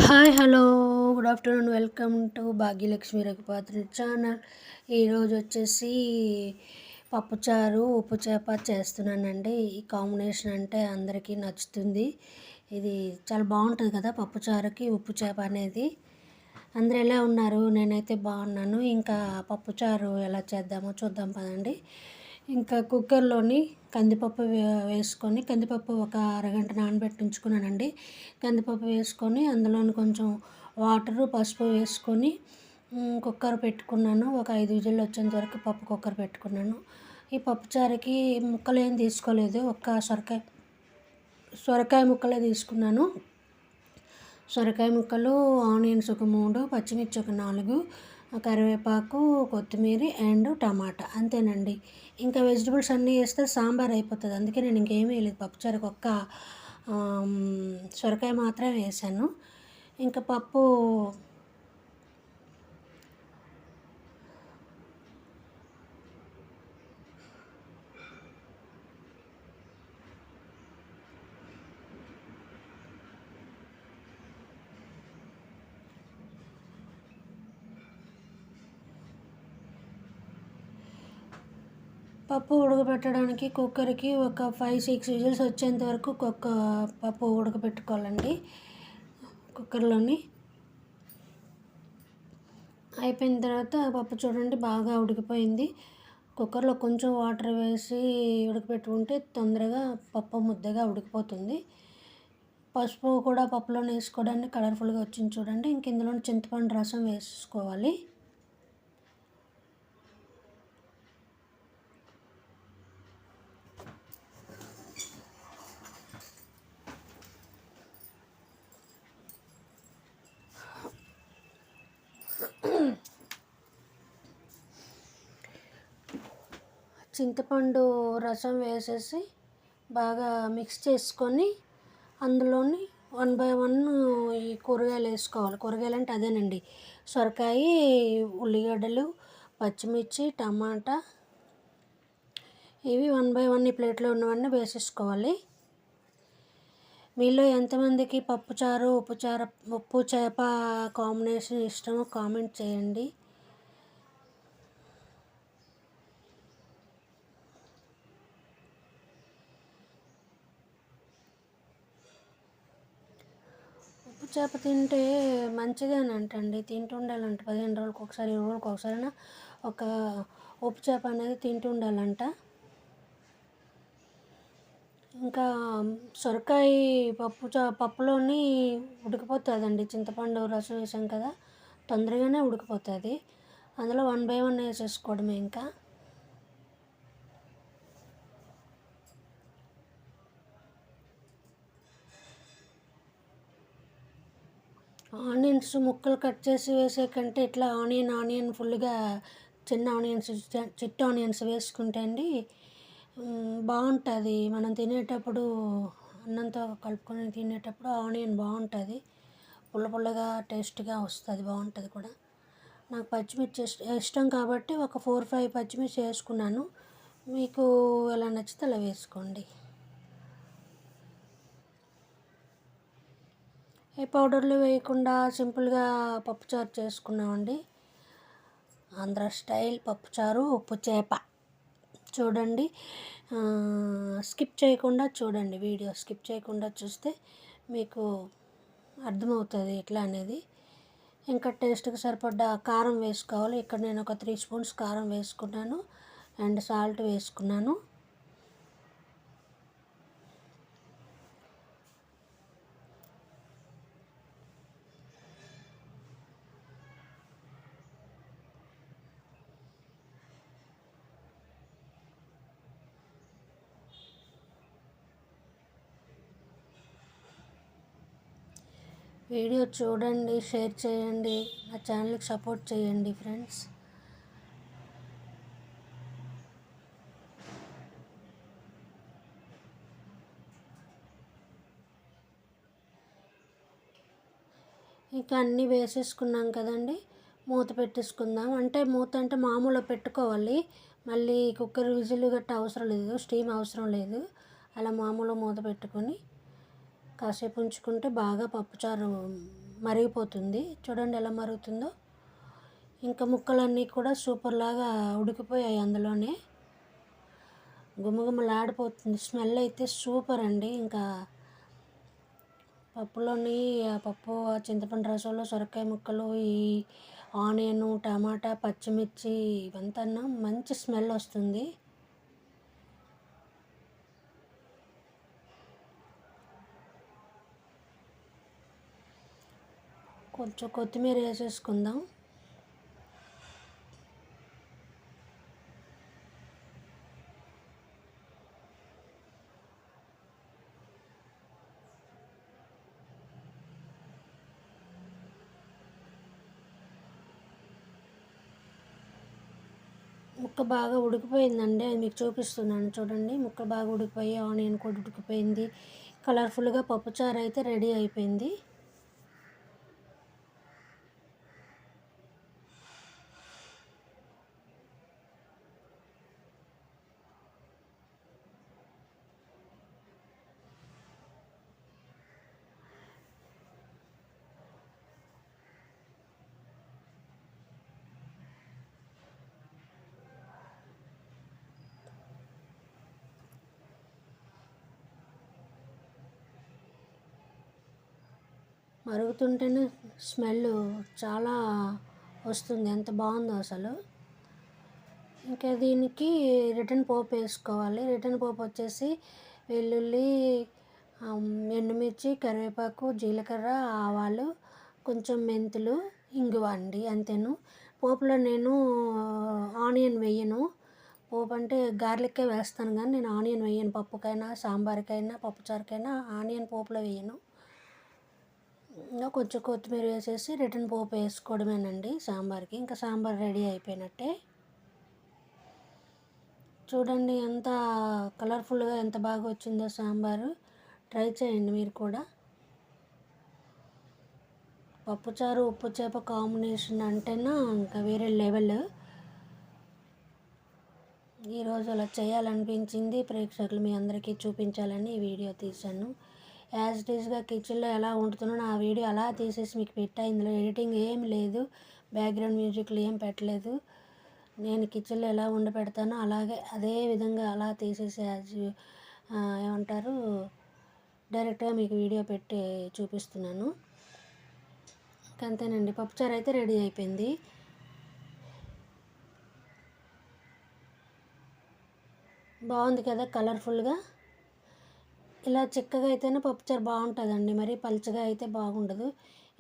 Hi hello good afternoon welcome to Bhagyalakshmi Raghupatri channel. ఈరోజు వచ్చేసి పప్పుచారు ఉప్పు చేప చేస్తున్నానండి. ఈ కాంబినేషన్ అంటే అందరికీ నచ్చుతుంది. ఇది చాలా బాగుంటుంది కదా పప్పుచారుకి ఉప్పు చేప అనేది. అందరూ ఎలా ఉన్నారు? నేనైతే బాగున్నాను. ఇంకా పప్పుచారు ఎలా చేద్దామో చూద్దాం పదండి. ఇంకా కుక్కర్లోని కందిపప్పు వేసుకొని, కందిపప్పు ఒక అరగంట నానబెట్టి ఉంచుకున్నానండి. కందిపప్పు వేసుకొని అందులోని కొంచెం వాటరు పసుపు వేసుకొని కుక్కర్ పెట్టుకున్నాను. ఒక 5 విజిల్లు వచ్చేంత వరకు పప్పు కుక్కర్ పెట్టుకున్నాను. ఈ పప్పుచారుకి ముక్కలు ఏం తీసుకోలేదు, ఒక్క సొరకాయ ముక్కలే తీసుకున్నాను. సొరకాయ ముక్కలు, ఆనియన్స్ ఒక 3, పచ్చిమిర్చి ఒక 4, కరివేపాకు, కొత్తిమీర అండ్ టమాటా, అంతేనండి. ఇంకా వెజిటబుల్స్ అన్నీ వేస్తే సాంబార్ అయిపోతుంది. అందుకే నేను ఇంకేమీ వేయలేదు. పప్పుచారుకి ఒక్క సొరకాయ మాత్రమే వేసాను. ఇంకా పప్పు ఉడకబెట్టడానికి కుక్కర్కి ఒక 5-6 విజిల్స్ వచ్చేంత వరకు పప్పు ఉడకబెట్టుకోవాలండి కుక్కర్లోని. అయిపోయిన తర్వాత పప్పు చూడండి బాగా ఉడికిపోయింది. కుక్కర్లో కొంచెం వాటర్ వేసి ఉడకబెట్టుకుంటే తొందరగా పప్పు ముద్దగా ఉడికిపోతుంది. పసుపు కూడా పప్పులోనే వేసుకోవడానికి కలర్ఫుల్గా వచ్చింది చూడండి. ఇంక ఇందులో చింతపండు రసం వేసుకోవాలి. చింతపండు రసం వేసేసి బాగా మిక్స్ చేసుకొని అందులోని 1 by 1 ఈ కూరగాయలు వేసుకోవాలి. కూరగాయలు అంటే అదేనండి, సొరకాయ, ఉల్లిగడ్డలు, పచ్చిమిర్చి, టమాటా, ఇవి 1 by 1 ఈ ప్లేట్లో ఉన్నవన్నీ వేసేసుకోవాలి. మీలో ఎంతమందికి పప్పుచారు ఉప్పు చేప కాంబినేషన్ ఇష్టమో కామెంట్ చేయండి. ఉప్పు చేప తింటే మంచిదేనంటండి, తింటూ ఉండాలంట. 15 రోజులకు ఒకసారి, 20 రోజులకు ఒకసారైనా ఒక ఉప్పు చేప అనేది తింటూ ఉండాలంట. ఇంకా సొరకాయ పప్పులోని ఉడికిపోతుందండి. చింతపండు రసం వేసాం కదా, తొందరగానే ఉడికిపోతుంది. అందులో 1 by 1 వేసేసుకోవడమే. ఇంకా ఆనియన్స్ ముక్కలు కట్ చేసి వేసే కంటే ఇట్లా ఆనియన్ ఫుల్గా చిన్న ఆనియన్స్, చిట్టి ఆనియన్స్ వేసుకుంటే అండి బాగుంటుంది. మనం తినేటప్పుడు అన్నంతో కలుపుకొని తినేటప్పుడు ఆనియన్ బాగుంటుంది, పుల్లగా టేస్ట్గా వస్తుంది, బాగుంటుంది కూడా. నాకు పచ్చిమిర్చి ఇష్టం కాబట్టి ఒక 4-5 పచ్చిమిర్చి వేసుకున్నాను. మీకు ఎలా నచ్చితే అలా వేసుకోండి. ఏ పౌడర్లు వేయకుండా సింపుల్గా పప్పుచారు చేసుకున్నామండి. ఆంధ్ర స్టైల్ పప్పుచారు ఉప్పు చేప చూడండి. స్కిప్ చేయకుండా చూడండి, వీడియో స్కిప్ చేయకుండా చూస్తే మీకు అర్థమవుతుంది ఎట్లా అనేది. ఇంకా టేస్ట్కి సరిపడ్డ కారం వేసుకోవాలి. ఇక్కడ నేను ఒక 3 స్పూన్స్ కారం వేసుకున్నాను అండ్ సాల్ట్ వేసుకున్నాను. వీడియో చూడండి, షేర్ చేయండి, నా ఛానల్కి సపోర్ట్ చేయండి ఫ్రెండ్స్. ఇంకా అన్నీ వేసేసుకున్నాం కదండి, మూత పెట్టేసుకుందాం. మూత అంటే మామూలుగా పెట్టుకోవాలి, మళ్ళీ కుక్కర్ విజిల్ గట్ట అవసరం లేదు, స్టీమ్ అవసరం లేదు. అలా మామూలుగా మూత పెట్టుకొని కాసేపు ఉంచుకుంటే బాగా పప్పుచారు మరిగిపోతుంది. చూడండి ఎలా మరుగుతుందో. ఇంకా ముక్కలన్నీ కూడా సూపర్ లాగా ఉడికిపోయాయి అందులోనే. గుమగుమలాడిపోతుంది. స్మెల్ అయితే సూపర్ అండి. ఇంకా పప్పులోని పప్పు, చింతపండు రసంలో సొరకాయ ముక్కలు, ఈ ఆనియను, టమాటా, పచ్చిమిర్చి ఇవంతా మంచి స్మెల్ వస్తుంది. కొంచెం కొత్తిమీర వేసేసుకుందాం. ముక్క బాగా ఉడికిపోయిందండి. అది మీకు చూపిస్తున్నాను చూడండి. ముక్క బాగా ఉడికిపోయి ఆనియన్ కూడా ఉడికిపోయింది. కలర్ఫుల్గా పప్పుచారు అయితే రెడీ అయిపోయింది. మరుగుతుంటేనే స్మెల్ చాలా వస్తుంది. ఎంత బాగుందో అసలు. ఇంకా దీనికి రిటర్న్ పోపు వేసుకోవాలి. రిటర్న్ పోపు వచ్చేసి వెల్లుల్లి, ఎండుమిర్చి, కరివేపాకు, జీలకర్ర, ఆవాలు, కొంచెం మెంతులు, ఇంగువ అండి. అంతేను. పోపులో నేను ఆనియన్ వేయను. పోపు అంటే గార్లిక్కే వేస్తాను కానీ నేను ఆనియన్ వేయను. పప్పుకైనా, సాంబార్కైనా, పప్పుచారుకైనా ఆనియన్ పోపులో వేయను. ఇంకా కొంచెం కొత్తిమీర వేసేసి రిటర్న్ పోపు వేసుకోవడమేనండి సాంబార్కి. ఇంకా సాంబార్ రెడీ అయిపోయినట్టే. చూడండి ఎంత కలర్ఫుల్గా ఎంత బాగా వచ్చిందో సాంబారు. ట్రై చేయండి మీరు కూడా. పప్పుచారు ఉప్పు చేప కాంబినేషన్ అంటేనా ఇంకా వేరే లెవెల్. ఈరోజు అలా చేయాలనిపించింది. ప్రేక్షకులు మీ అందరికీ చూపించాలని ఈ వీడియో తీశాను. యాజ్ ఇట్ ఈస్గా కిచెన్లో ఎలా వండుతున్నానో ఆ వీడియో అలా తీసేసి మీకు పెట్టా. ఇందులో ఎడిటింగ్ ఏం లేదు, బ్యాక్గ్రౌండ్ మ్యూజిక్లు ఏం పెట్టలేదు. నేను కిచెన్లో ఎలా వండి పెడతానో అలాగే అదే విధంగా అలా తీసేసి ఏమంటారు డైరెక్ట్గా మీకు వీడియో పెట్టి చూపిస్తున్నాను. అంతేనండి. పప్పుచారు అయితే రెడీ అయిపోయింది. బాగుంది కదా కలర్ఫుల్గా. ఇలా చిక్కగా అయితేనే పప్పుచారు బాగుంటుందండి. మరి పలుచగా అయితే బాగుండదు.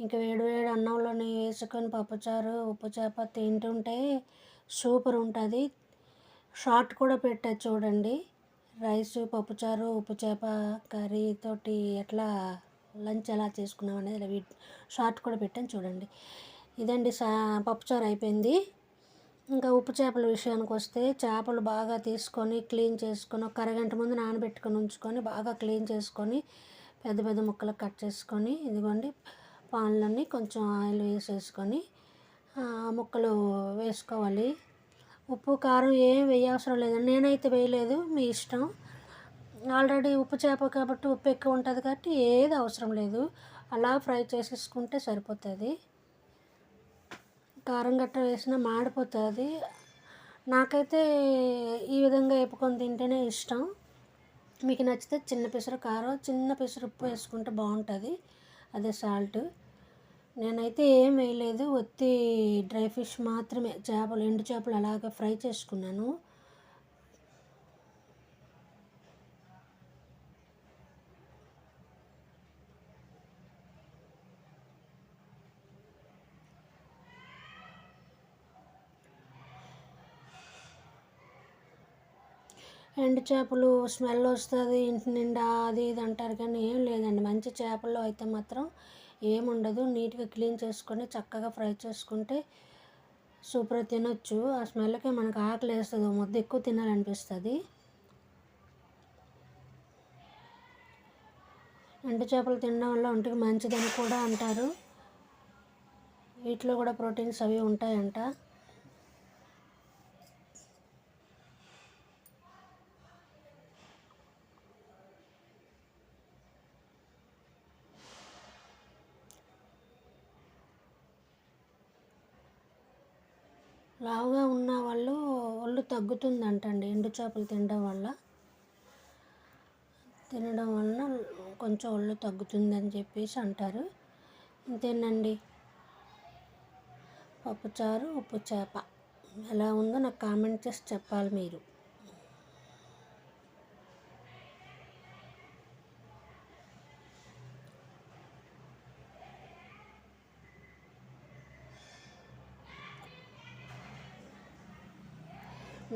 ఇంకా వేడి వేడి అన్నంలోనే వేసుకొని పప్పుచారు ఉప్పు చేప తింటుంటే సూపర్ ఉంటుంది. షార్ట్ కూడా పెట్టా చూడండి. రైస్, పప్పుచారు, ఉప్పు చేప కర్రీ తోటి ఎట్లా లంచ్ ఎలా చేసుకున్నాం అనేది ఇలా షార్ట్ కూడా పెట్టాను చూడండి. ఇదండి పప్పుచారు అయిపోయింది. ఇంకా ఉప్పు చేపల విషయానికి వస్తే చేపలు బాగా తీసుకొని క్లీన్ చేసుకొని ఒక అరగంట ముందు నానబెట్టుకొని ఉంచుకొని బాగా క్లీన్ చేసుకొని పెద్ద పెద్ద ముక్కలు కట్ చేసుకొని ఇదిగోండి పాన్లన్నీ కొంచెం ఆయిల్ వేసేసుకొని ముక్కలు వేసుకోవాలి. ఉప్పు కారం ఏం వేయవసరం లేదండి. నేనైతే వేయలేదు, మీ ఇష్టం. ఆల్రెడీ ఉప్పు చేప కాబట్టి ఉప్పు ఎక్కువ ఉంటుంది కాబట్టి ఏది అవసరం లేదు. అలా ఫ్రై చేసేసుకుంటే సరిపోతుంది. కారం గట్ట వేసినా మాడిపోతుంది. నాకైతే ఈ విధంగా వేపుకొని తింటేనే ఇష్టం. మీకు నచ్చితే చిన్న పిసరు కారం, చిన్న పిసరు ఉప్పు వేసుకుంటే బాగుంటుంది. అదే సాల్ట్. నేనైతే ఏం వేయలేదు, ఒత్తి డ్రై ఫిష్ మాత్రమే, చేపలు ఎండు చేపలు అలాగే ఫ్రై చేసుకున్నాను. ఎండు చేపలు స్మెల్ వస్తుంది ఇంటి నిండా అది ఇది అంటారు కానీ ఏం లేదండి. మంచి చేపల్లో అయితే మాత్రం ఏముండదు. నీట్గా క్లీన్ చేసుకొని చక్కగా ఫ్రై చేసుకుంటే సూపర్ తినొచ్చు. ఆ స్మెల్కే మనకు ఆకలి వేస్తుంది, ముద్ద ఎక్కువ తినాలనిపిస్తుంది. ఎండు చేపలు తినడం వల్ల ఒంటికి మంచిదని కూడా అంటారు. వీటిలో కూడా ప్రోటీన్స్ అవి ఉంటాయంట. లావుగా ఉన్న వాళ్ళు ఒళ్ళు తగ్గుతుందంటండి ఎండు చేపలు తినడం వలన కొంచెం ఒళ్ళు తగ్గుతుందని చెప్పేసి అంటారు. ఇంతేనండి, పప్పుచారు ఉప్పు చేప ఎలా ఉందో నాకు కామెంట్ చేసి చెప్పాలి మీరు.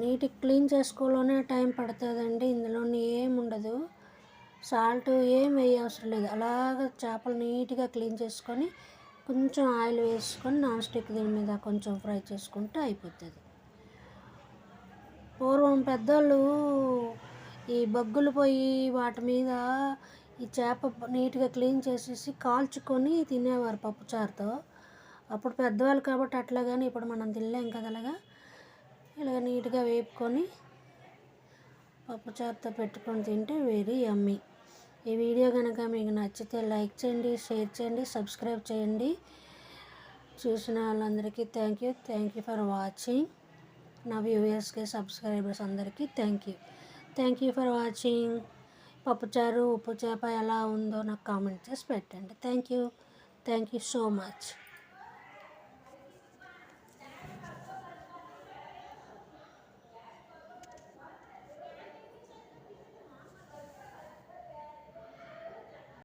నీట్గా క్లీన్ చేసుకోవడంలోనే టైం పడుతుందండి. ఇందులో ఏముండదు, సాల్ట్ ఏం వేయవసరం లేదు. అలాగ చేపలు నీట్గా క్లీన్ చేసుకొని కొంచెం ఆయిల్ వేసుకొని నాన్ స్టిక్ దీని మీద కొంచెం ఫ్రై చేసుకుంటే అయిపోతుంది. పూర్వం పెద్దోళ్ళు ఈ బొగ్గులు పొయ్యి వాటి మీద ఈ చేప నీట్గా క్లీన్ చేసేసి కాల్చుకొని తినేవారు పప్పుచారుతో. అప్పుడు పెద్దవాళ్ళు కాబట్టి అట్లా, కానీ ఇప్పుడు మనం తినలేం కదా అలాగా. ఇలాగ నీట్గా వేపుకొని పప్పుచారుతో పెట్టుకొని తింటే వెరీ యమ్మీ. ఈ వీడియో కనుక మీకు నచ్చితే లైక్ చేయండి, షేర్ చేయండి, సబ్స్క్రైబ్ చేయండి. చూసిన వాళ్ళందరికీ థ్యాంక్ యూ ఫర్ వాచింగ్. నా వ్యూవర్స్కి, సబ్స్క్రైబర్స్ అందరికీ థ్యాంక్ యూ ఫర్ వాచింగ్. పప్పుచారు ఉప్పు చేప ఎలా ఉందో నాకు కామెంట్ చేసి పెట్టండి. Thank you so much.